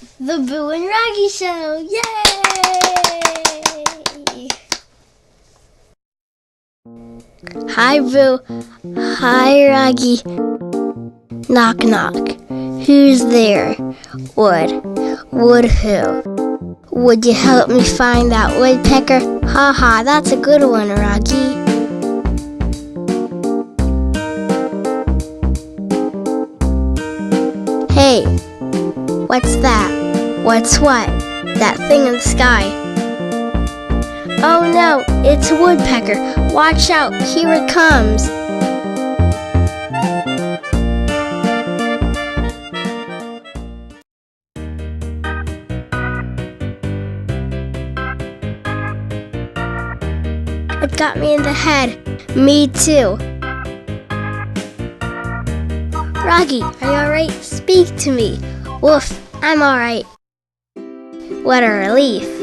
The Boo and Ruggy Show! Yay! Hi, Boo. Hi, Ruggy. Knock, knock. Who's there? Wood who? Would you help me find that woodpecker? Ha ha, that's a good one, Ruggy. Hey, what's that? What's what? That thing in the sky. Oh no, it's a woodpecker. Watch out, here it comes. It got me in the head. Me too. Ruggy, are you alright? Speak to me. Woof, I'm alright. What a relief.